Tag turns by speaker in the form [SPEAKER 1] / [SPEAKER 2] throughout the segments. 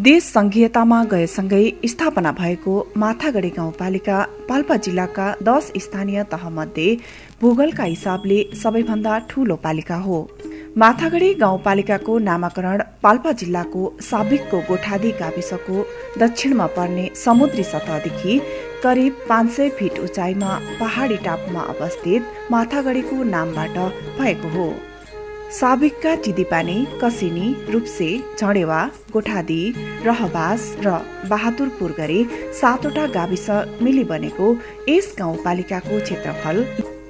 [SPEAKER 1] देश संघीयतामा गएसँगै स्थापना भएको माथागढी गाउँपालिका पाल्पा जिल्लाका 10 स्थानीय तहमध्ये भूगोलका हिसाबले सबैभन्दा ठूलो पालिका हो। माथागढी गाउँपालिकाको नामाकरण पाल्पा जिल्लाको साबिकको गोठादी गाविसको दक्षिणमा पर्ने समुद्री सतहदेखि करिब 500 फिट उचाइमा पहाडी टापुमा अवस्थित माथागढीको नामबाट भएको हो। साबिकका चिदिपानी, कसिनी, रूप्से, झडेवा, गोठादी, रहबास र बहादुरपुर गरी 7वटा गाविस मिली बनेको यस गाउँपालिकाको क्षेत्रफल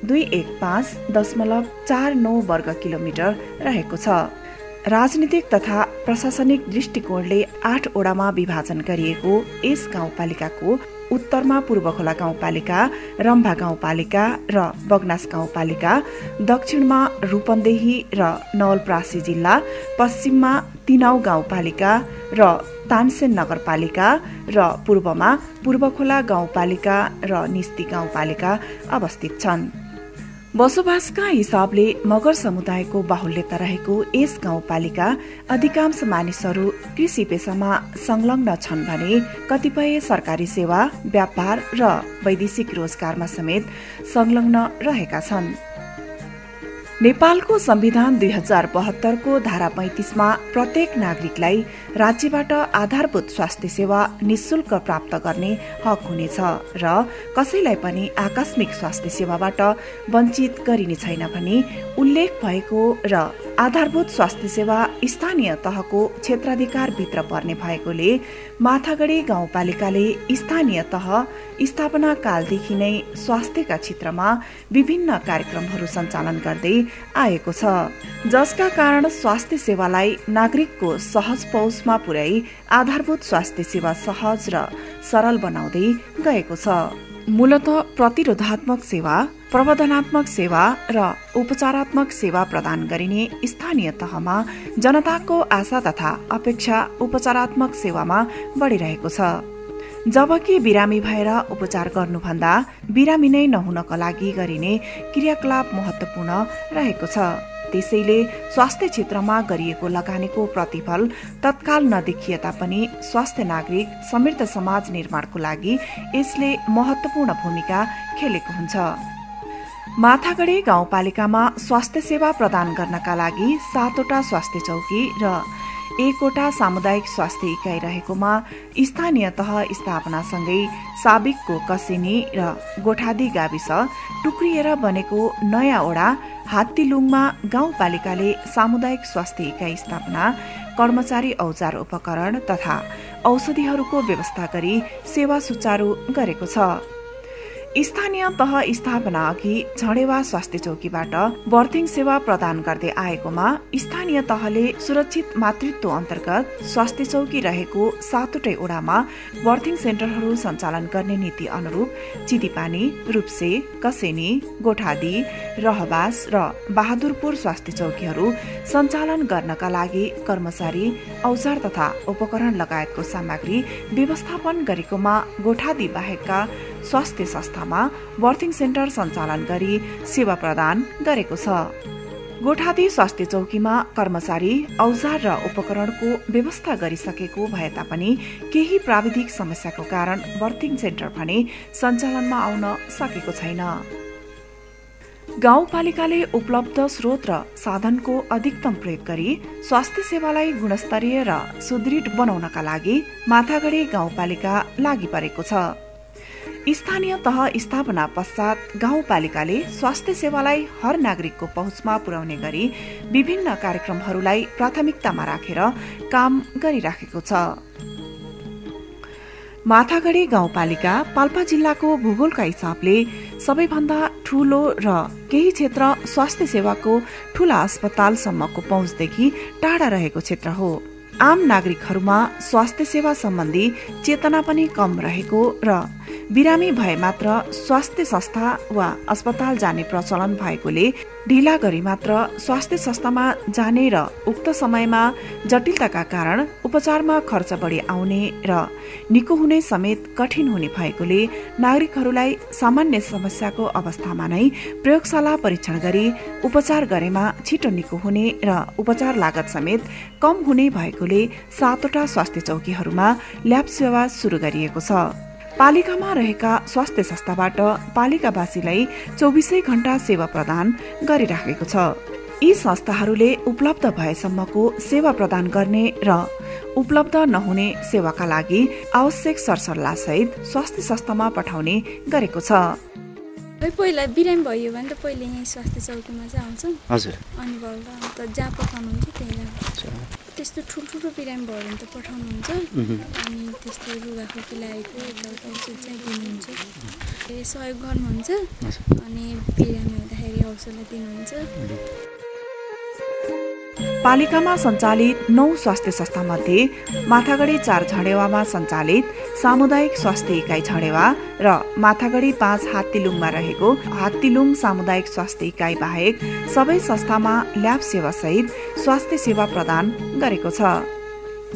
[SPEAKER 1] 215.49 वर्ग किलोमिटर रहेको छ। राजनीतिक तथा प्रशासनिक दृष्टिकोणले 8 वडामा विभाजन गरिएको यस गाउँपालिकाको उत्तरमा पूर्वखोला गाउँपालिका, रम्भा गाउँपालिका र बगनास गाउँपालिका, दक्षिणमा रूपन्देही र नवलपरासी जिल्ला, पश्चिममा तिनाउ गाउँपालिका र तानसेन नगरपालिका र पूर्वमा पूर्वखोला गाउँपालिका र निस्ती गाउँपालिका अवस्थित छन्। बसोबासका हिसाबले मगर समुदायको बाहुल्यता रहेको यस गाउँपालिका अधिकांश मानिसहरू कृषि पेशामा संलग्न छन् भने कतिपय सरकारी सेवा, व्यापार र वैदेशिक रोजगारमा समेत संलग्न रहेका छन्। नेपालको संविधान 2072 को धारा 35 मा प्रत्येक नागरिकलाई राज्यबाट आधारभूत स्वास्थ्य सेवा निशुल्क प्राप्त गर्ने हक हुनेछ र कसैलाई पनि आकस्मिक स्वास्थ्य सेवाबाट वञ्चित गरिने छैन भनी उल्लेख भएको र आधारभूत स्वास्थ्य सेवा स्थानीय तहको क्षेत्राधिकार भित्र पर्ने भएकोले माथागढी गाउँपालिकाले स्थानीय तह स्थापना कालदेखि नै स्वास्थ्यका क्षेत्रमा विभिन्न कार्यक्रमहरू सञ्चालन गर्दै आएको छ, जसका कारण स्वास्थ्य सेवालाई नागरिकको सहज पहुँचमा पुर्याई आधारभूत स्वास्थ्य सेवा सहज र सरल बनाउँदै गएको छ। मूलतः प्रतिरोधात्मक सेवा, प्रबन्धनात्मक सेवा र उपचारात्मक सेवा प्रदान गरिने स्थानीय तहमा जनताको आशा तथा अपेक्षा उपचारात्मक सेवामा बढ़िरहेको छ, जबकि बिरामी भएर उपचार गर्नुभन्दा बिरामी नै नहुनका लागि गरिने क्रियाकलाप महत्वपूर्ण रहेको छ। त्यसैले स्वास्थ्य क्षेत्रमा गरिएको लगानीको प्रतिफल तत्काल नदेखिए तापनि स्वास्थ्य नागरिक समृद्ध समाज निर्माणको लागि यसले महत्वपूर्ण भूमिका खेलेको हुन्छ। माथागढी गाउँपालिकामा स्वास्थ्य सेवा प्रदान गर्नका लागि 7वटा स्वास्थ्य चौकी र 1वटा सामुदायिक स्वास्थ्य इकाइ रहेकोमा स्थानीय तह स्थापनासँगै साबिकको कसिनी र गोठादी गाविस टुक्रिएर बनेको नयाँ वडा हात्तीलुङमा गाउँपालिकाले सामुदायिक स्वास्थ्य इकाइ स्थापना, कर्मचारी औजार उपकरण तथा औषधिहरूको व्यवस्था गरी सेवा सुचारू गरेको छ। स्थानीय तह स्थापना अघि झडेवा स्वास्थ्य चौकीबाट बर्थिङ सेवा प्रदान गर्दै आएकोमा स्थानीय तहले सुरक्षित मातृत्व अन्तर्गत स्वास्थ्य चौकी रहेको 7वटै वडामा बर्थिङ सेन्टरहरू सञ्चालन गर्ने नीति अनुरूप चिदिपानी, रूप्से, कसेनी, गोठादी, रहबास र बहादुरपुर स्वास्थ्य चौकीहरू सञ्चालन गर्नका लागि कर्मचारी, औजार तथा उपकरण लगायतको सामग्री व्यवस्थापन गरेकोमा गोठादी बाहेकका स्वास्थ्य संस्थामा बर्थिङ सेन्टर सञ्चालन गरी सेवा प्रदान गरेको छ। गोठादी स्वास्थ्य चौकीमा कर्मचारी, औजार र उपकरणको व्यवस्था गरिसकेको भए तापनि केही प्राविधिक समस्याको कारण बर्थिङ सेन्टर भने सञ्चालनमा आउन सकेको छैन। गाउँपालिकाले उपलब्ध स्रोत र साधनको अधिकतम प्रयोग गरी स्वास्थ्य सेवालाई गुणस्तरीय र सुदृढ बनाउनका लागि माथागढी गाउँपालिका लागि परेको छ। स्थानीय तह स्थापना पश्चात गाउँपालिकाले स्वास्थ्य सेवालाई हर नागरिकको पहुँचमा पुर्याउने गरी विभिन्न कार्यक्रमहरूलाई प्राथमिकतामा राखेर काम गरिराखेको छ। माथागढी गाउँपालिका पाल्पा जिल्लाको भूगोलका हिसाबले सबैभन्दा ठूलो र केही क्षेत्र स्वास्थ्य सेवाको ठूला अस्पतालसम्मको पहुँचदेखि टाढा रहेको क्षेत्र हो। आम नागरिकहरूमा स्वास्थ्य सेवा सम्बन्धी चेतना पनि कम रहेको र बिरामी भए मात्र स्वास्थ्य संस्था वा अस्पताल जाने प्रचलन भएकोले ढिला गरी मात्र स्वास्थ्य संस्थामा जाने र उक्त समयमा जटिलताका कारण उपचारमा खर्च बढी आउने र निको हुने समेत कठिन हुने भएकोले नागरिकहरूलाई सामान्य समस्याको अवस्थामा नै प्रयोगशाला परीक्षण गरी उपचार गरेमा छिटो निको हुने र उपचार लागत समेत कम हुने भएकोले 7वटा स्वास्थ्य चौकीहरूमा ल्याब सेवा सुरु गरिएको छ। पालिकामा रहेका स्वास्थ्य संस्थाबाट पालिकावासीलाई 24 घण्टा सेवा प्रदान गरिराखेको छ। यी संस्थाहरूले उपलब्ध भएसम्मको सेवा प्रदान गर्ने र उपलब्ध नहुने सेवाका लागि आवश्यक सरसल्लाह सहित स्वास्थ्य संस्थामा पठाउने गरेको छ।
[SPEAKER 2] पहिला बिरामी भयो भने त पहिले यही स्वास्थ्य चौकीमा चाहिँ आउँछौँ।
[SPEAKER 3] हजुर।
[SPEAKER 2] अनि भएर अन्त जहाँ पठाउनुहुन्छ त्यही त्यस्तो ठुल्ठुलो बिरामी भयो भने त पठाउनुहुन्छ। अनि त्यस्तो रुगाखोकी लागेको यताउता औषध चाहिँ दिनुहुन्छ। सहयोग गर्नुहुन्छ। अनि बिरामी हुँदाखेरि औषध दिनुहुन्छ।
[SPEAKER 1] पालिकामा सञ्चालित 9 स्वास्थ्य संस्थामध्ये माथागढी 4 झडेवामा सञ्चालित सामुदायिक स्वास्थ्य इकाइ झडेवा र माथागढी 5 हात्तीलुङमा रहेको हात्तीलुङ सामुदायिक स्वास्थ्य इकाइ बाहेक सबै संस्थामा ल्याब सेवा सहित स्वास्थ्य सेवा प्रदान गरेको छ।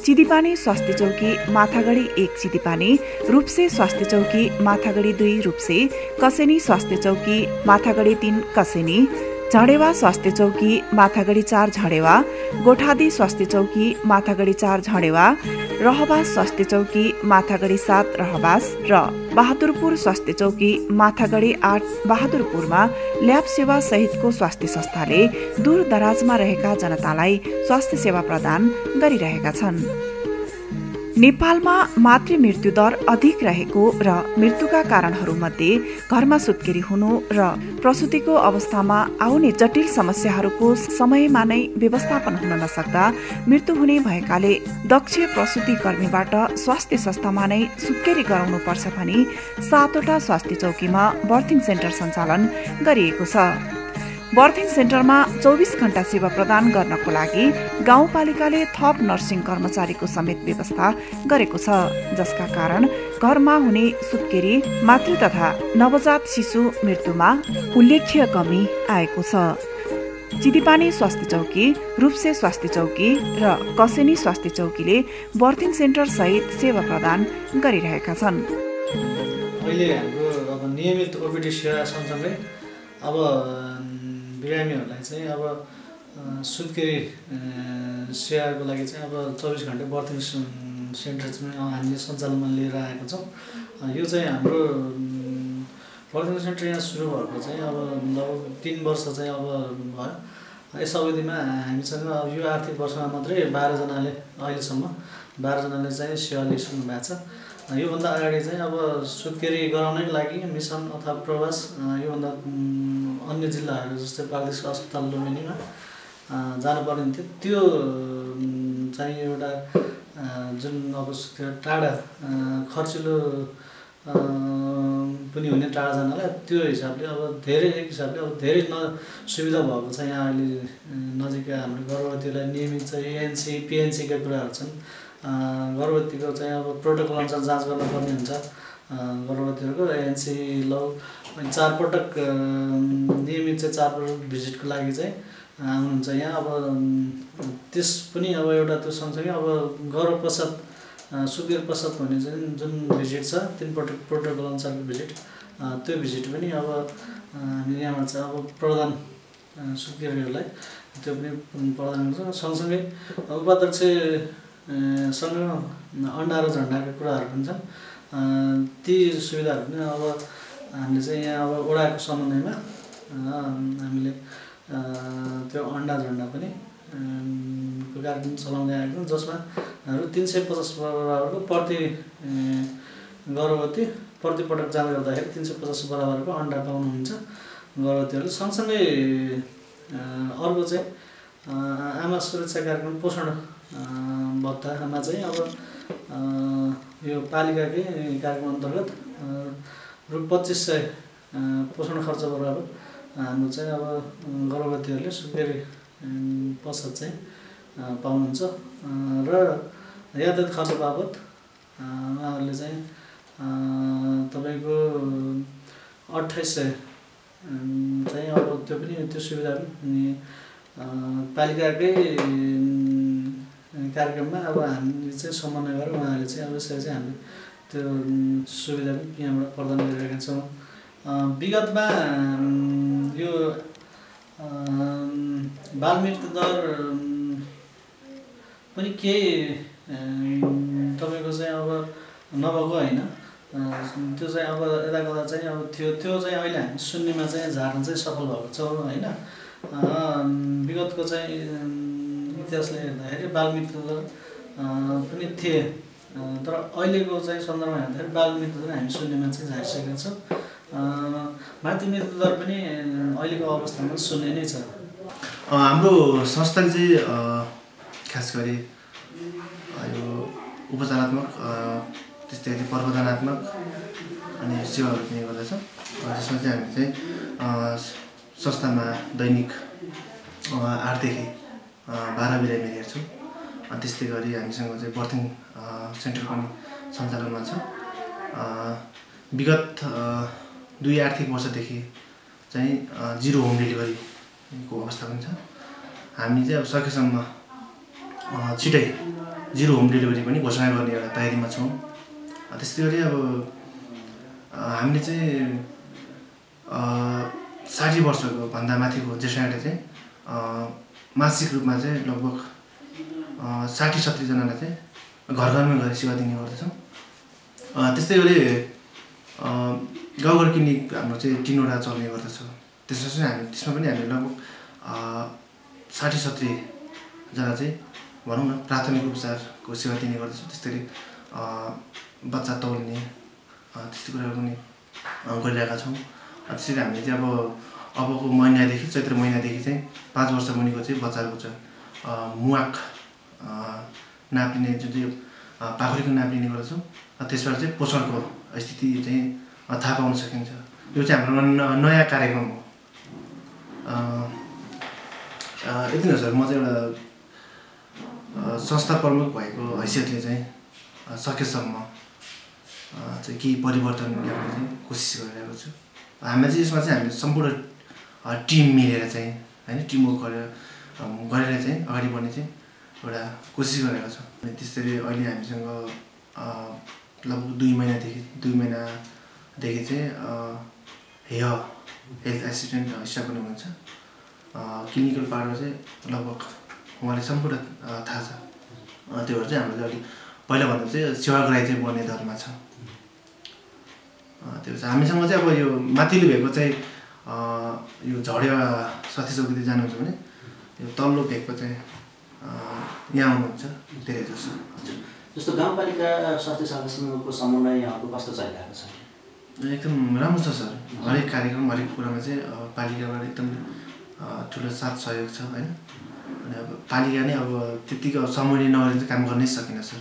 [SPEAKER 1] चिदिपानी स्वास्थ्य चौकी माथागढी 1 चिदिपानी, रूप्से स्वास्थ्य चौकी माथागढी 2 रूप्से, कसेनी स्वास्थ्य चौकी माथागढी 3 कसेनी, झडेवा स्वास्थ्य चौकी माथागढी 4 झडेवा, गोठादी स्वास्थ्य चौकी माथागढी 4 झडेवा, रहबास स्वास्थ्य चौकी माथागढी 7 रहबास र बहादुरपुर स्वास्थ्य चौकी माथागढी 8 बहादुरपुरमा ल्याब सेवा सहितको स्वास्थ्य संस्थाले दूर दराजमा रहेका जनतालाई स्वास्थ्य सेवा प्रदान गरिरहेका छन्। नेपालमा मातृ मृत्यु दर अधिक रहेको र मृत्युका कारणहरूमध्ये घरमा सुत्केरी हुनु र प्रसुतिको अवस्थामा आउने जटिल समस्याहरूको समयमा नै व्यवस्थापन हुन नसक्दा मृत्यु हुने भएकाले दक्ष प्रसुति कर्मीबाट स्वास्थ्य संस्थामा नै सुत्केरी गराउनु पर्छ भनी 7वटा स्वास्थ्य चौकीमा बर्थिङ सेन्टर सञ्चालन गरिएको छ। बर्थिङ सेन्टरमा 24 घण्टा सेवा प्रदान गर्नको लागि गाउँपालिकाले थप नर्सिङ कर्मचारीको समेत व्यवस्था गरेको छ, जसका कारण घरमा हुने सुत्केरी, मातृ तथा नवजात शिशु मृत्युमा उल्लेख्य कमी आएको छ। चिदिपानी स्वास्थ्य चौकी, रूप्से स्वास्थ्य चौकी र कसेनी स्वास्थ्य चौकीले बर्थिङ सेन्टर सहित सेवा प्रदान गरिरहेका छन्।
[SPEAKER 4] अहिले हाम्रो अब नियमित ओपिडी सेवा सँगसँगै अब बिरामीहरूलाई चाहिँ अब सुत्केरी सेवाको लागि चाहिँ अब 24 घण्टा बर्थिङ सेन्टर चाहिँ हामीले सञ्चालनमा लिएर आएको छौँ। यो चाहिँ हाम्रो बर्थिङ सेन्टर यहाँ सुरु भएको चाहिँ अब लगभग 3 वर्ष चाहिँ अब भयो। यस अवधिमा हामीसँग अब यो आर्थिक वर्षमा मात्रै 12 जनाले अहिलेसम्म 12 जनाले चाहिँ सेवा लिइसक्नु भएको छ। योभन्दा अगाडि चाहिँ अब सुत्केरी गराउनैको लागि मिसन अथवा प्रवास योभन्दा अन्य जिल्लाहरू जस्तै प्रादेशिक अस्पताल लुम्बिनीमा जानुपर्ने थियो। त्यो चाहिँ एउटा जुन अब टाढा खर्चिलो पनि हुने टाढा जानलाई त्यो हिसाबले अब धेरै सुविधा भएको छ। यहाँ अहिले नजिकै हाम्रो गर्भवतीलाई नियमित चाहिँ एएनसी पिएनसीका कुराहरू छन्। गर्भवतीको चाहिँ अब प्रोटोकल अनुसार जाँच गर्नुपर्ने हुन्छ। गर्भवतीहरूको एएनसी लौ 4 पटक नियमित चाहिँ 4 पटक भिजिटको लागि चाहिँ आउनुहुन्छ यहाँ। अब त्यस पनि अब एउटा त्यो सँगसँगै अब गर्भपश्चात सुत्केरी पश्चात हुने चाहिँ जुन भिजिट छ 3 पटक प्रोटोकल अनुसारको भिजिट, त्यो भिजिट पनि अब हामीले यहाँबाट चाहिँ अब प्रदान सुत्केरीहरूलाई त्यो पनि प्रदान गर्छौँ। सँगसँगै उपाध्यक्षसँग अन्डा र झन्डाका कुराहरू पनि छन्। ती सुविधाहरू पनि अब हामीले चाहिँ यहाँ अब वडाको समन्वयमा हामीले त्यो अन्डा झन्डा पनि कार्यक्रम चलाउँदै आएको छौँ, जसमा 350 बराबरको प्रति गर्भवती प्रतिपटक जाँच गर्दाखेरि 350 बराबरको अन्डा पाउनुहुन्छ गर्भवतीहरूले। सँगसँगै अर्को चाहिँ आमा सुरक्षा कार्यक्रम पोषण भत्तामा चाहिँ अब यो पालिकाकै कार्यक्रम अन्तर्गत रु 2500 पोषण खर्च बराबर हाम्रो चाहिँ अब गर्भवतीहरूले सुत्केरी पश्चात चाहिँ पाउनुहुन्छ र यातायात खर्च बाबत उहाँहरूले चाहिँ तपाईँको 2800 चाहिँ अब त्यो सुविधा अनि पालिकाकै कार्यक्रममा अब हामीले चाहिँ समन्वय गरेर उहाँहरूले चाहिँ अब यसरी चाहिँ हामीले त्यो सुविधा पनि यहाँबाट प्रदान गरिरहेका छौँ। विगतमा यो बाल मृत्यु दर पनि केही तपाईँको चाहिँ अब नभएको होइन, त्यो चाहिँ अब यता कता चाहिँ अब त्यो चाहिँ अहिले हामी सुन्नेमा चाहिँ झार्न चाहिँ सफल भएको छौँ होइन। विगतको चाहिँ इतिहासले हेर्दाखेरि बाल मृत्यु दर पनि थिए, तर अहिलेको चाहिँ सन्दर्भमा हेर्दाखेरि बाल मृत्यु दर हामी शून्यमा चाहिँ झारिसकेका छौँ। मातृ मृत्यु दर पनि अहिलेको अवस्थामा शून्य नै छ।
[SPEAKER 3] हाम्रो संस्थाले चाहिँ खास गरी यो उपचारात्मक त्यस्तै गरी प्रबन्धनात्मक अनि सेवाहरू दिने गर्दछ। जसमा चाहिँ हामी चाहिँ संस्थामा दैनिक 8 देखि 12 बिरामी हेर्छौँ। त्यस्तै गरी हामीसँग चाहिँ बर्थिङ सेन्टर पनि सञ्चालनमा छ। विगत 2 आर्थिक वर्षदेखि चाहिँ 0 होम डेलिभरीको अवस्था पनि छ। हामी चाहिँ अब सकेसम्म छिटै 0 होम डेलिभरी पनि घोषणा गर्ने एउटा तयारीमा छौँ। त्यस्तै गरी अब हामीले चाहिँ 60 वर्षको भन्दा माथिको जेष्ठले चाहिँ मासिक रूपमा चाहिँ लगभग 60-70 जनालाई चाहिँ घर घरमै गएर सेवा दिने गर्दछौँ। त्यस्तै गरी गाउँघर क्लिनिक हाम्रो चाहिँ 3वटा चल्ने गर्दछ। त्यसमा पनि हामीले लगभग 60-70 जना चाहिँ भनौँ न प्राथमिक उपचारको सेवा दिने गर्दछौँ। त्यस्तै गरी बच्चा तौल्ने त्यस्तो कुराहरू पनि गरिरहेका छौँ। त्यसरी हामीले चाहिँ अबको महिनादेखि चैत्र महिनादेखि चाहिँ 5 वर्ष मुनिको चाहिँ बच्चाहरूको चाहिँ मुवाक नाप्लिने जुन चाहिँ पाखुरीको नाप्लिने गर्दछौँ। त्यसबाट चाहिँ पोषणको स्थिति चाहिँ थाहा पाउन सकिन्छ। यो चाहिँ हाम्रो नयाँ कार्यक्रम हो। यति नै सर, म चाहिँ एउटा संस्था प्रमुख भएको हैसियतले चाहिँ सकेसम्म चाहिँ केही परिवर्तन ल्याउने चाहिँ कोसिस गरिरहेको छु। हामी चाहिँ यसमा चाहिँ हामीले सम्पूर्ण टिम मिलेर चाहिँ होइन टिमवर्क गरेर चाहिँ अगाडि बढ्ने चाहिँ एउटा कोसिस गरेको छौँ। अनि त्यसरी अहिले हामीसँग लगभग 2 महिनादेखि चाहिँ हेल्थ एसिस्टेन्ट स्टाफ पनि हुनुहुन्छ। क्लिनिकल पार्टमा चाहिँ लगभग उहाँले सम्पूर्ण थाहा छ। त्योहरू चाहिँ हाम्रो अलिक पहिलाभन्दा चाहिँ सेवाग्राही चाहिँ बन्ने दरमा छ। त्यो चाहिँ हामीसँग चाहिँ अब यो माथिल्लो भेगको चाहिँ यो झडेवा साथी चौकीतिर जानुहुन्छ भने यो तल्लो भेगको चाहिँ यहाँ आउनुहुन्छ धेरै जसो।
[SPEAKER 5] जस्तो गाउँपालिका स्वास्थ्य शाखासँगको समन्वय यहाँको कस्तो चलिरहेको छ?
[SPEAKER 3] एकदम राम्रो छ सर। हरेक कार्यक्रम हरेक कुरामा चाहिँ पालिकाबाट एकदम ठुलो साथ सहयोग छ होइन। अनि अब पालिका नै अब त्यतिको समन्वय नगरेर चाहिँ काम गर्नै सकिन सर।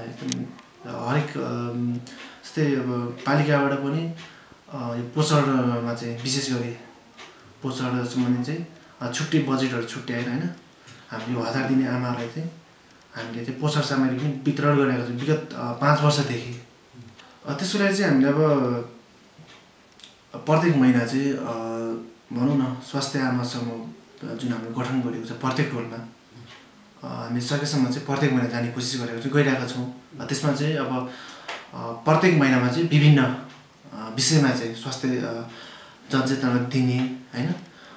[SPEAKER 3] एकदम हरेक जस्तै अब पालिकाबाट पनि यो पोषणमा चाहिँ विशेष गरी पोषण सम्बन्धी चाहिँ छुट्टै बजेटहरू छुट्याएर होइन हामीले 1000 दिने आमाहरूलाई चाहिँ हामीले चाहिँ पोषण सामग्री पनि वितरण गरेको छौँ विगत 5 वर्षदेखि। त्यसको लागि चाहिँ हामीले अब प्रत्येक महिना चाहिँ भनौँ न स्वास्थ्य आमा समूह जुन हामीले गठन गरेको छ प्रत्येक टोलमा हामी सकेसम्म चाहिँ प्रत्येक महिना जाने कोसिस गरेको छौँ, गइरहेका छौँ। त्यसमा चाहिँ अब प्रत्येक महिनामा चाहिँ विभिन्न विषयमा चाहिँ स्वास्थ्य जनचेतना दिने होइन।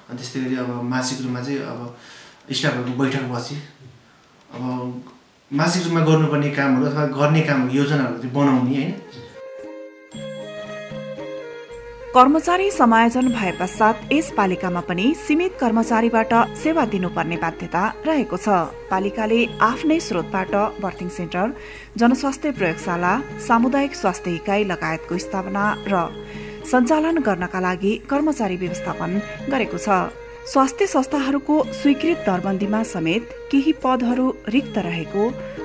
[SPEAKER 3] अनि त्यस्तै गरी अब मासिक रूपमा चाहिँ अब स्टाफहरूको बैठक बसी अब मासिक रूपमा गर्नुपर्ने कामहरू अथवा गर्ने काम योजनाहरू चाहिँ बनाउने होइन।
[SPEAKER 1] कर्मचारी समायोजन भए पश्चात यस पालिकामा पनि सीमित कर्मचारीबाट सेवा दिनुपर्ने बाध्यता रहेको छ। पालिकाले आफ्नै स्रोतबाट बर्थिङ सेन्टर, जनस्वास्थ्य प्रयोगशाला, सामुदायिक स्वास्थ्य इकाइ लगायतको स्थापना र सञ्चालन गर्नका लागि कर्मचारी व्यवस्थापन गरेको छ। स्वास्थ्य संस्थाहरूको स्वीकृत दरबन्दीमा समेत केही पदहरू रिक्त रहेको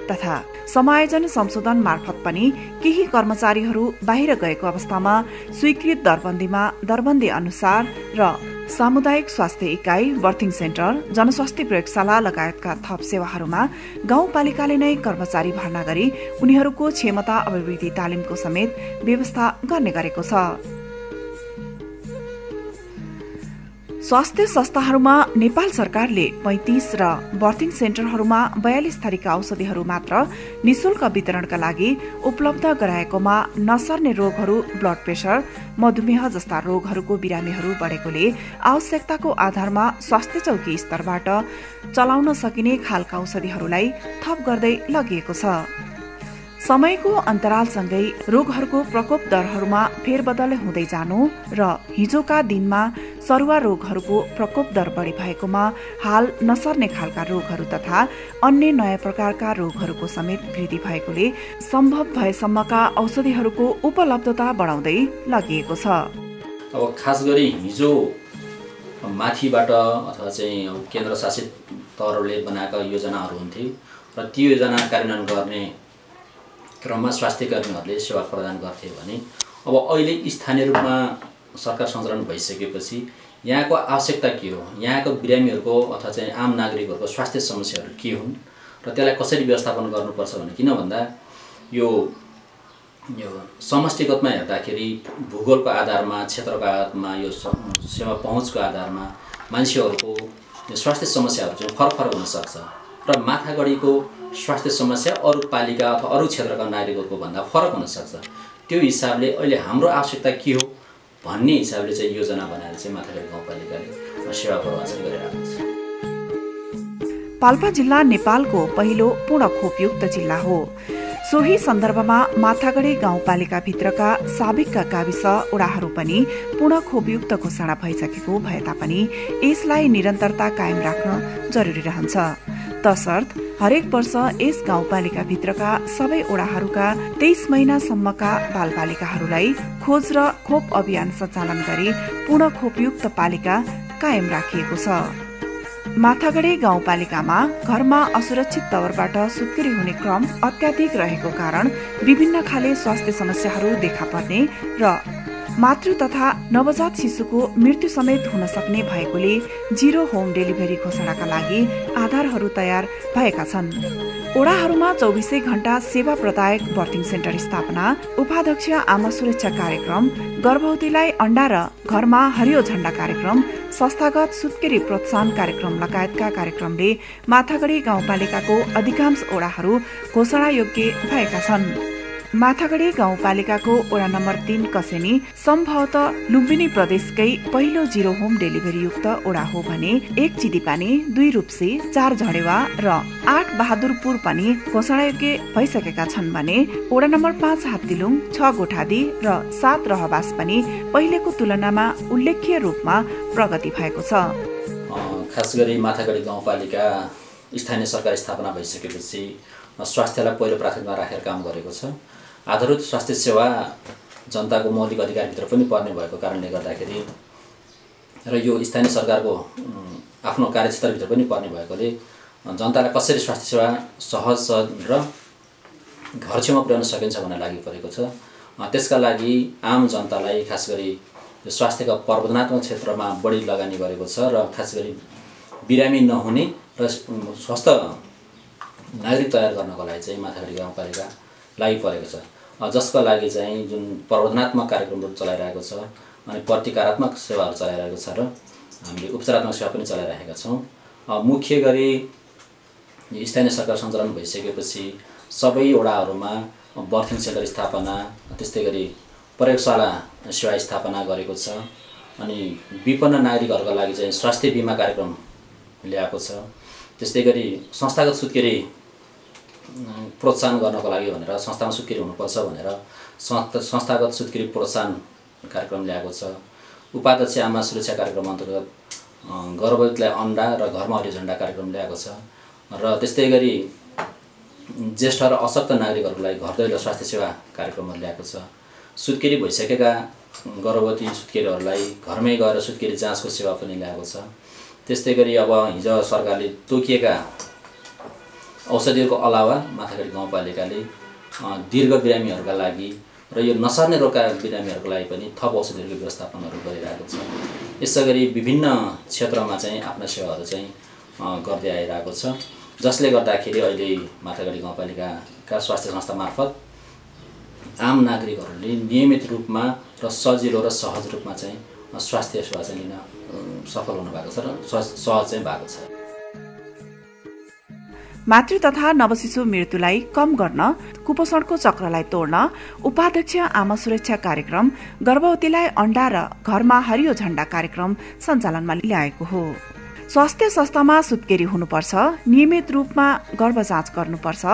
[SPEAKER 1] तथा समायोजन संशोधन मार्फत पनि केही कर्मचारीहरू बाहिर गएको अवस्थामा स्वीकृत दरबन्दीमा दरबन्दी अनुसार र सामुदायिक स्वास्थ्य इकाइ, बर्थिङ सेन्टर, जनस्वास्थ्य प्रयोगशाला लगायतका थप सेवाहरूमा गाउँपालिकाले नै कर्मचारी भर्ना गरी उनीहरूको क्षमता अभिवृद्धि तालिमको समेत व्यवस्था गर्ने गरेको छ। स्वास्थ्य संस्थाहरूमा नेपाल सरकारले 35 र बर्थिङ सेन्टरहरूमा 42 थरीका औषधिहरू मात्र निशुल्क वितरणका लागि उपलब्ध गराएकोमा नसर्ने रोगहरू, ब्लड प्रेसर, मधुमेह जस्ता रोगहरूको बिरामीहरू बढेकोले आवश्यकताको आधारमा स्वास्थ्य चौकी स्तरबाट चलाउन सकिने खालका औषधिहरूलाई थप गर्दै लगिएको छ। समयको अन्तरालसँगै रोगहरूको प्रकोप दरहरूमा फेरबदल हुँदै जानु र हिजोका दिनमा सरुवा रोगहरूको प्रकोप दर बढी भएकोमा हाल नसर्ने खालका रोगहरू तथा अन्य नयाँ प्रकारका रोगहरूको समेत वृद्धि भएकोले सम्भव भएसम्मका औषधिहरूको उपलब्धता बढाउँदै लगिएको छ।
[SPEAKER 6] अब खास गरी हिजो माथिबाट अथवा चाहिँ केन्द्र शासित तहहरूले बनाएका योजनाहरू हुन्थे र ती योजना कार्यान्वयन गर्ने क्रममा स्वास्थ्य कर्मीहरूले सेवा प्रदान गर्थे भने अब अहिले स्थानीय रूपमा सरकार सञ्चालन भइसकेपछि यहाँको आवश्यकता के हो, यहाँको बिरामीहरूको अथवा चाहिँ आम नागरिकहरूको स्वास्थ्य समस्याहरू के हुन् र त्यसलाई कसरी व्यवस्थापन गर्नुपर्छ भने किन भन्दा यो समष्टिगतमा हेर्दाखेरि भूगोलको आधारमा, क्षेत्रको आधारमा, यो सेवा पहुँचको आधारमा मान्छेहरूको स्वास्थ्य समस्याहरू चाहिँ फरक हुन सक्छ र माथागढीको स्वास्थ्य समस्या अरू पालिका अथवा अरू क्षेत्रका नागरिकहरूको भन्दा फरक हुन सक्छ। त्यो हिसाबले अहिले हाम्रो आवश्यकता के हो भन्ने हिसाबले चाहिँ योजना बनाएर चाहिँ माथागढी गाउँपालिकाले सेवा प्रवाह गरिरहेको छ।
[SPEAKER 1] पाल्पा जिल्ला नेपालको पहिलो पूर्ण खोपयुक्त जिल्ला हो। सोही सन्दर्भमा माथागढी गाउँपालिकाभित्रका साबिकका गाविस वडाहरू पनि पूर्ण खोपयुक्त घोषणा भइसकेको भए तापनि यसलाई निरन्तरता कायम राख्न जरुरी रहन्छ। तसर्थ हरेक वर्ष यस गाउँपालिकाभित्रका सबै वडाहरूका 23 महिनासम्मका बालबालिकाहरूलाई खोज र खोप अभियान सञ्चालन गरी पूर्ण खोपयुक्त पालिका कायम राखिएको छ। माथागढी गाउँपालिकामा घरमा असुरक्षित तवरबाट सुत्केरी हुने क्रम अत्याधिक रहेको कारण विभिन्न खाले स्वास्थ्य समस्याहरू देखा पर्ने र मातृ तथा नवजात शिशुको मृत्यु समेत हुन सक्ने भएकोले जीरो होम डेलिभरी घोषणाका लागि आधारहरू तयार भएका छन्। ओडाहरूमा 24 घण्टा सेवा प्रदायक बर्थिङ सेन्टर स्थापना, उपाध्यक्ष आमा सुरक्षा कार्यक्रम, गर्भवतीलाई अण्डा र घरमा हरियो झण्डा कार्यक्रम, संस्थागत सुत्केरी प्रोत्साहन कार्यक्रम लगायतका कार्यक्रमले माथागढी गाउँपालिकाको अधिकांश ओडाहरू घोषणायोग्य भएका छन्। माथागढी गाउँपालिकाको वडा नम्बर 3 कसेनी सम्भवतः लुम्बिनी प्रदेशकै पहिलो जीरो होम डेलिभरी युक्त वडा हो भने 1 चिदिपानी, 2 रूप्सी, 4 झडेवा र 8 बहादुरपुर पनि घोषणायोग्य भइसकेका छन् भने वडा नम्बर 5 हात्तीलुङ, 6 गोठादी र 7 रहबास पनि पहिलेको तुलनामा उल्लेख्य रूपमा प्रगति भएको छ।
[SPEAKER 6] खास गरी माथागढी गाउँपालिका स्थानीय सरकार स्थापना भइसकेपछि स्वास्थ्यलाई पहिलो प्राथमिकता राखेर काम गरेको छ। आधारभूत स्वास्थ्य सेवा जनताको मौलिक अधिकारभित्र पनि पर्ने भएको कारणले गर्दाखेरि र यो स्थानीय सरकारको आफ्नो कार्यक्षेत्रभित्र पनि पर्ने भएकोले जनतालाई कसरी स्वास्थ्य सेवा सहज र घर छेउमा पुर्याउन सकिन्छ भन्ने लागि परेको छ। त्यसका लागि आम जनतालाई खास गरी यो स्वास्थ्यका प्रबन्धनात्मक क्षेत्रमा बढी लगानी गरेको छ र खास गरी बिरामी नहुने र स्वस्थ नागरिक तयार गर्नको लागि चाहिँ माथागढी गाउँपालिका लागि परेको छ, जसका लागि चाहिँ जुन प्रबन्धनात्मक कार्यक्रमहरू चलाइरहेको छ अनि प्रतिकारात्मक सेवाहरू चलाइरहेको छ र हामीले उपचारात्मक सेवा पनि चलाइरहेका छौँ। मुख्य गरी स्थानीय सरकार सञ्चालन भइसकेपछि सबै वडाहरूमा बर्थिङ सेन्टर स्थापना, त्यस्तै गरी प्रयोगशाला सेवा स्थापना गरेको छ अनि विपन्न नागरिकहरूका लागि चाहिँ स्वास्थ्य बिमा कार्यक्रम ल्याएको छ। त्यस्तै गरी संस्थागत सुत्केरी प्रोत्साहन गर्नको लागि भनेर संस्थामा सुत्केरी हुनुपर्छ भनेर संस्थागत सुत्केरी प्रोत्साहन कार्यक्रम ल्याएको छ। उपाध्यक्ष आमा सुरक्षा कार्यक्रम अन्तर्गत गर्भवतीलाई अण्डा र घरमा हरियो झण्डा कार्यक्रम ल्याएको छ र त्यस्तै गरी ज्येष्ठ र अशक्त नागरिकहरूलाई घर दैलो स्वास्थ्य सेवा कार्यक्रमहरू ल्याएको छ। सुत्केरी भइसकेका गर्भवती सुत्केरीहरूलाई घरमै गएर सुत्केरी जाँचको सेवा पनि ल्याएको छ। त्यस्तै गरी अब हिजो सरकारले तोकिएका औषधिहरूको अलावा माथागढी गाउँपालिकाले दीर्घ बिरामीहरूका लागि र यो नसर्ने रोगका बिरामीहरूको लागि पनि थप औषधिहरूको व्यवस्थापनहरू गरिरहेको छ। यसै गरी विभिन्न क्षेत्रमा चाहिँ आफ्ना सेवाहरू चाहिँ गर्दै आइरहेको छ, जसले गर्दाखेरि अहिले माथागढी गाउँपालिकाका स्वास्थ्य संस्था मार्फत आम नागरिकहरूले नियमित रूपमा र सजिलो र सहज रूपमा चाहिँ स्वास्थ्य सेवा चाहिँ लिन सफल हुनुभएको छ र सहज चाहिँ भएको छ।
[SPEAKER 1] मातृ तथा नवशिशु मृत्युलाई कम गर्न, कुपोषणको चक्रलाई तोड्न उपाध्यक्ष आमा सुरक्षा कार्यक्रम, गर्भवतीलाई अण्डा र घरमा हरियो झण्डा कार्यक्रम सञ्चालनमा ल्याएको हो। स्वास्थ्य संस्थामा सुत्केरी हुनुपर्छ, नियमित रूपमा गर्भ जाँच गर्नुपर्छ,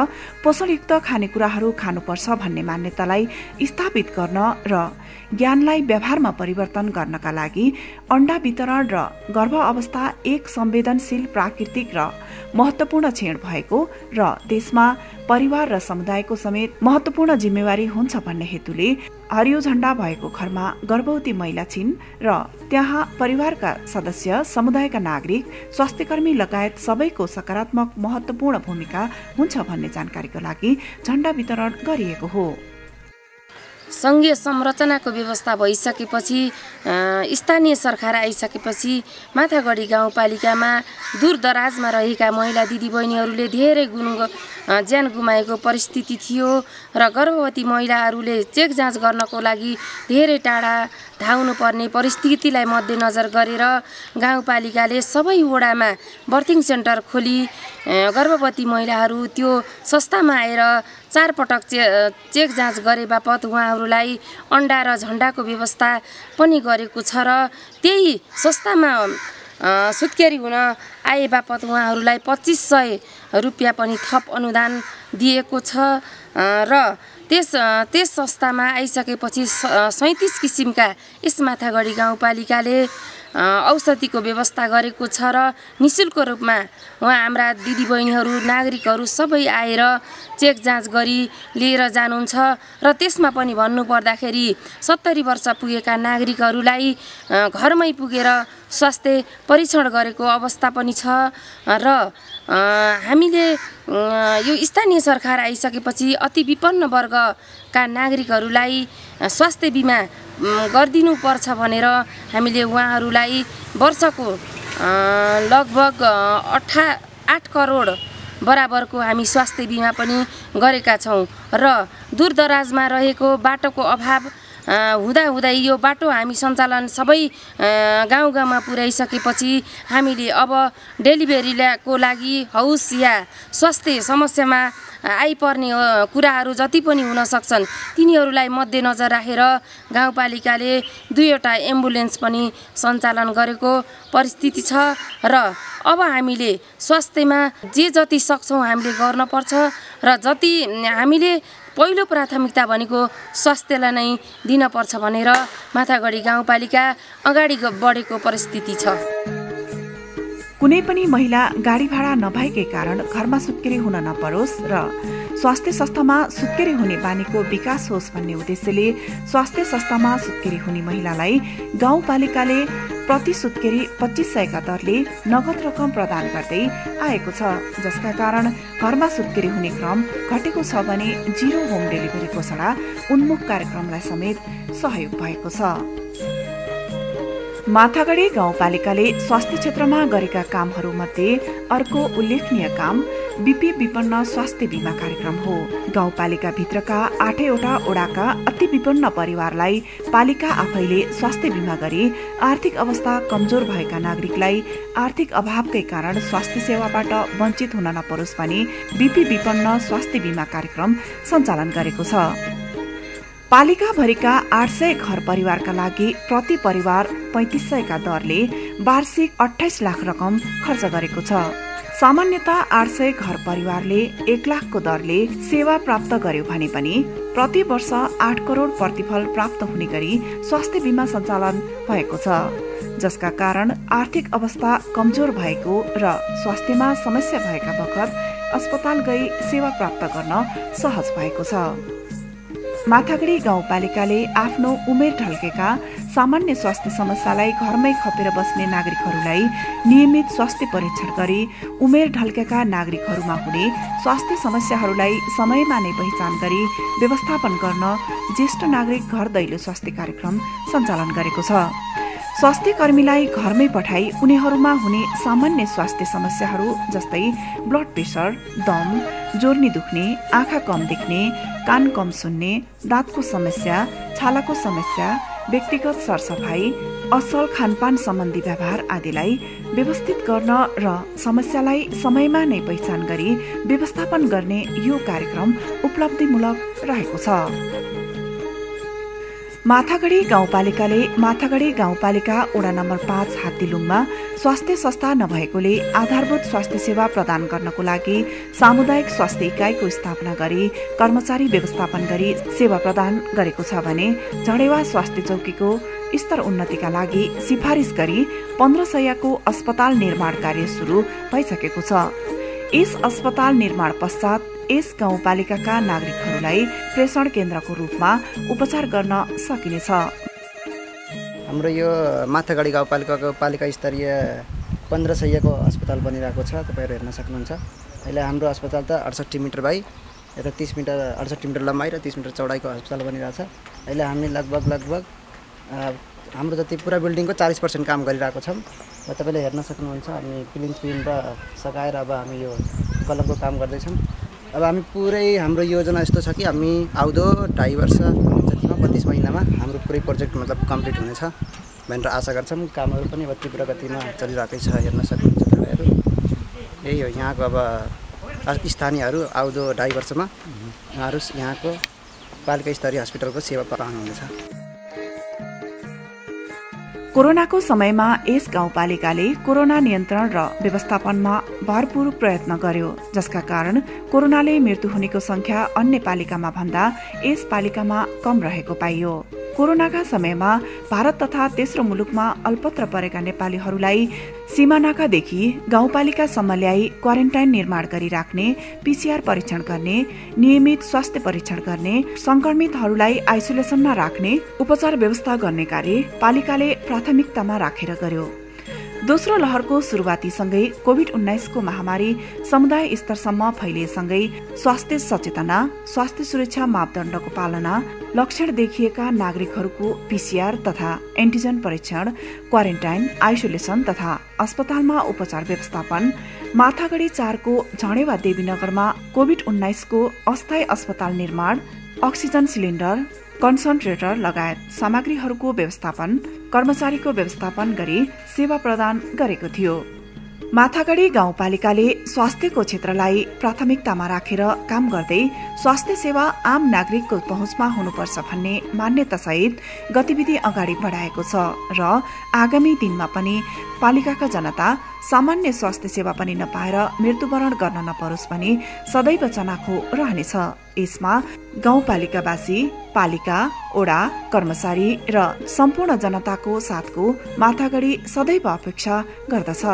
[SPEAKER 1] पोषणयुक्त खानेकुराहरू खानुपर्छ भन्ने मान्यतालाई स्थापित गर्न र ज्ञानलाई व्यवहारमा परिवर्तन गर्नका लागि अण्डा वितरण र गर्भ अवस्था एक संवेदनशील, प्राकृतिक र महत्वपूर्ण क्षण भएको र त्यसमा परिवार र समुदायको समेत महत्वपूर्ण जिम्मेवारी हुन्छ भन्ने हेतुले हरियो झण्डा भएको घरमा गर्भवती महिला छिन् र त्यहाँ परिवारका सदस्य, समुदायका नागरिक, स्वास्थ्यकर्मी लगायत सबैको सकारात्मक महत्वपूर्ण भूमिका हुन्छ भन्ने जानकारीको लागि झण्डा वितरण गरिएको हो।
[SPEAKER 7] सङ्घीय संरचनाको व्यवस्था भइसकेपछि, स्थानीय सरकार आइसकेपछि माथागढी गाउँपालिकामा दूरदराजमा रहेका महिला दिदीबहिनीहरूले धेरै ज्यान गुमाएको परिस्थिति थियो र गर्भवती महिलाहरूले चेक जाँच गर्नको लागि धेरै टाढा धाउनुपर्ने परिस्थितिलाई मध्यनजर गरेर गाउँपालिकाले सबै वडामा बर्थिङ सेन्टर खोली गर्भवती महिलाहरू त्यो संस्थामा आएर 4 पटक चेक जाँच गरे बापत उहाँहरूलाई अण्डा र झण्डाको व्यवस्था पनि गरेको छ र त्यही संस्थामा सुत्केरी हुन आए बापत उहाँहरूलाई 2500 रुपियाँ पनि थप अनुदान दिएको छ र त्यस संस्थामा आइसकेपछि 37 किसिमका यस माथागढी गाउँपालिकाले औषधिको व्यवस्था गरेको छ र निःशुल्क रूपमा उहाँ हाम्रा दिदीबहिनीहरू, नागरिकहरू सबै आएर चेक जाँच गरी लिएर जानुहुन्छ र त्यसमा पनि भन्नुपर्दाखेरि 70 वर्ष पुगेका नागरिकहरूलाई घरमै पुगेर स्वास्थ्य परीक्षण गरेको अवस्था पनि छ र हामीले यो स्थानीय सरकार आइसकेपछि अति विपन्न वर्गका नागरिकहरूलाई स्वास्थ्य बिमा गरिदिनु पर्छ भनेर हामीले उहाँहरूलाई वर्षको लगभग 8 करोड बराबरको हामी स्वास्थ्य बिमा पनि गरेका छौँ र दूरदराजमा रहेको बाटोको अभाव हुँदाहुँदै यो बाटो हामी सञ्चालन सबै गाउँमा पुर्याइसकेपछि हामीले अब डेलिभरीको लागि हौस या स्वास्थ्य समस्यामा आइपर्ने कुराहरू जति पनि हुन सक्छन् तिनीहरूलाई मध्यनजर राखेर गाउँपालिकाले 2वटा एम्बुलेन्स पनि सञ्चालन गरेको परिस्थिति छ र अब हामीले स्वास्थ्यमा जे जति सक्छौँ हामीले गर्नुपर्छ र जति हामीले पहिलो प्राथमिकता भनेको स्वास्थ्यलाई नै दिनपर्छ भनेर माथागढी गाउँपालिका अगाडि बढेको परिस्थिति छ।
[SPEAKER 1] कुनै पनि महिला गाडी भाडा नभएकै कारण घरमा सुत्केरी हुन नपरोस् र स्वास्थ्य संस्थामा सुत्केरी हुने बानीको विकास होस् भन्ने उद्देश्यले स्वास्थ्य संस्थामा सुत्केरी हुने महिलालाई गाउँपालिकाले प्रति सुत्केरी 2500 का दरले नगद रकम प्रदान गर्दै आएको छ, जसका कारण घरमा सुत्केरी हुने क्रम घटेको छ भने जीरो होम डेलिभरी घोषणा उन्मुख कार्यक्रमलाई समेत सहयोग भएको छ। माथागढी गाउँपालिकाले स्वास्थ्य क्षेत्रमा गरेका कामहरूमध्ये अर्को उल्लेखनीय काम बीपी विपन्न स्वास्थ्य बीमा कार्यक्रम हो। गाउँपालिका भित्रका 8वटा वडाका अति विपन्न परिवारलाई पालिका आफैले स्वास्थ्य बीमा गरी आर्थिक अवस्था कमजोर भएका नागरिकलाई आर्थिक अभावकै कारण स्वास्थ्य सेवाबाट वञ्चित हुन नपरोस् भनी बीपी विपन्न स्वास्थ्य बीमा कार्यक्रम सञ्चालन गरेको छ। पालिका भरिका 800 घर परिवारका लागि प्रति परिवार 3500 का दरले वार्षिक 28 लाख रकम खर्च गरेको छ। सामान्यतः 800 घर परिवारले 1 लाख को दरले सेवा प्राप्त गर्यो भने पनि प्रति वर्ष 8 करोड प्रतिफल प्राप्त हुने गरी स्वास्थ्य बीमा सञ्चालन भएको छ, जसका कारण आर्थिक अवस्था कमजोर भएको र स्वास्थ्यमा समस्या भएका बखत अस्पताल गई सेवा प्राप्त गर्न सहज भएको छ। माथागढी गाउँपालिकाले आफ्नो उमेर ढल्केका सामान्य स्वास्थ्य समस्यालाई घरमै खपेर बस्ने नागरिकहरूलाई नियमित स्वास्थ्य परीक्षण गरी उमेर ढल्केका नागरिकहरूमा हुने स्वास्थ्य समस्याहरूलाई समयमा नै पहिचान गरी व्यवस्थापन गर्न ज्येष्ठ नागरिक घर दैलो स्वास्थ्य कार्यक्रम सञ्चालन गरेको छ। स्वास्थ्य कर्मीलाई घरमै पठाई उनीहरूमा हुने सामान्य स्वास्थ्य समस्याहरू जस्तै ब्लड प्रेसर, दम, जोर्नी दुख्ने, आँखा कम देख्ने, कान कम सुन्ने, दाँतको समस्या, छालाको समस्या, व्यक्तिगत सरसफाई, असल खानपान सम्बन्धी व्यवहार आदिलाई व्यवस्थित गर्न र समस्यालाई समयमा नै पहिचान गरी व्यवस्थापन गर्ने यो कार्यक्रम उपलब्धिमूलक रहेको छ। माथागढी गाउँपालिका वडा नम्बर 5 हात्तीलुङमा स्वास्थ्य संस्था नभएकोले आधारभूत स्वास्थ्य सेवा प्रदान गर्नको लागि सामुदायिक स्वास्थ्य इकाइको स्थापना गरी कर्मचारी व्यवस्थापन गरी सेवा प्रदान गरेको छ भने झडेवा स्वास्थ्य चौकीको स्तर उन्नतिका लागि सिफारिस गरी 1500 को अस्पताल निर्माण कार्य सुरु भइसकेको छ। यस अस्पताल निर्माण पश्चात यस गाउँपालिकाका नागरिकहरूलाई प्रेषण केन्द्रको रूपमा उपचार गर्न सकिनेछ।
[SPEAKER 8] हाम्रो यो माथागढी गाउँपालिकाको पालिका स्तरीय 1500 को अस्पताल बनिरहेको छ। तपाईहरु हेर्न सक्नुहुन्छ। अहिले हाम्रो अस्पताल त 68 मिटर बाइ र 30 मिटर 68 मिटर लम्बाइ र 30 मिटर चौडाइको अस्पताल बनिरहेछ। अहिले हामी लगभग हाम्रो जति पुरा बिल्डिङको 40% काम गरिरहेको छौँ र तपाईले हेर्न सक्नुहुन्छ। हामी प्लिन्थ बिम र सघाएर अब हामी यो कलमको काम गर्दैछौँ। अब हामी पुरै हाम्रो योजना यस्तो छ कि हामी आउँदो 2.5 वर्ष जतिमा 32 महिनामा हाम्रो पुरै प्रोजेक्ट मतलब कम्प्लिट हुनेछ भनेर आशा गर्छौँ। कामहरू पनि अब तीव्र गतिमा चलिरहेकै छ। हेर्न सक्नुहुन्छ तपाईहरु। यही हो यहाँको अब स्थानीयहरू आउँदो 2.5 वर्षमा उहाँहरू यहाँको पालिका स्तरीय अस्पतालको सेवा पाउनुहुनेछ।
[SPEAKER 1] कोरोनाको समयमा यस गाउँपालिकाले कोरोना नियन्त्रण र व्यवस्थापनमा भरपूर प्रयत्न गर्यो, जसका कारण कोरोनाले मृत्यु हुनेको संख्या अन्य पालिकामा भन्दा यस पालिकामा कम रहेको पाइयो। कोरोनाका समयमा भारत तथा तेस्रो मुलुकमा अल्पत्र परेका नेपालीहरूलाई सीमानाकादेखि गाउँपालिकासम्म ल्याई क्वारेन्टाइन निर्माण गरी राख्ने, पीसीआर परीक्षण गर्ने, नियमित स्वास्थ्य परीक्षण गर्ने, संक्रमितहरूलाई आइसोलेसनमा राख्ने, उपचार व्यवस्था गर्ने कार्य पालिकाले प्राथमिकतामा राखेर गर्यो। दोस्रो लहरको सुरुवातीसँगै कोभिड-19 को महामारी समुदाय स्तरसम्म फैलिएसँगै स्वास्थ्य सचेतना, स्वास्थ्य सुरक्षा मापदण्डको पालना, लक्षण देखिएका नागरिकहरूको पीसीआर तथा एन्टिजन परीक्षण, क्वारेन्टाइन, आइसोलेसन तथा अस्पतालमा उपचार व्यवस्थापन, माथागढी 4 को झडेवा देवीनगरमा कोभिड-19 को अस्थायी अस्पताल निर्माण, अक्सिजन सिलिन्डर, कन्सन्ट्रेटर लगायत सामग्रीहरूको व्यवस्थापन, कर्मचारीको व्यवस्थापन गरी सेवा प्रदान गरेको थियो। माथागढी गाउँपालिकाले स्वास्थ्यको क्षेत्रलाई प्राथमिकतामा राखेर काम गर्दै स्वास्थ्य सेवा आम नागरिकको पहुँचमा हुनुपर्छ भन्ने मान्यतासहित गतिविधि अगाडि बढाएको छ र आगामी दिनमा पनि पालिकाका जनता सामान्य स्वास्थ्य सेवा पनि नपाएर मृत्युवरण गर्न नपरोस् भनी सदैव चनाखो रहनेछ। यसमा गाउँपालिकावासी, पालिका, ओडा, कर्मचारी र सम्पूर्ण जनताको साथको माथागढी सदैव अपेक्षा गर्दछ।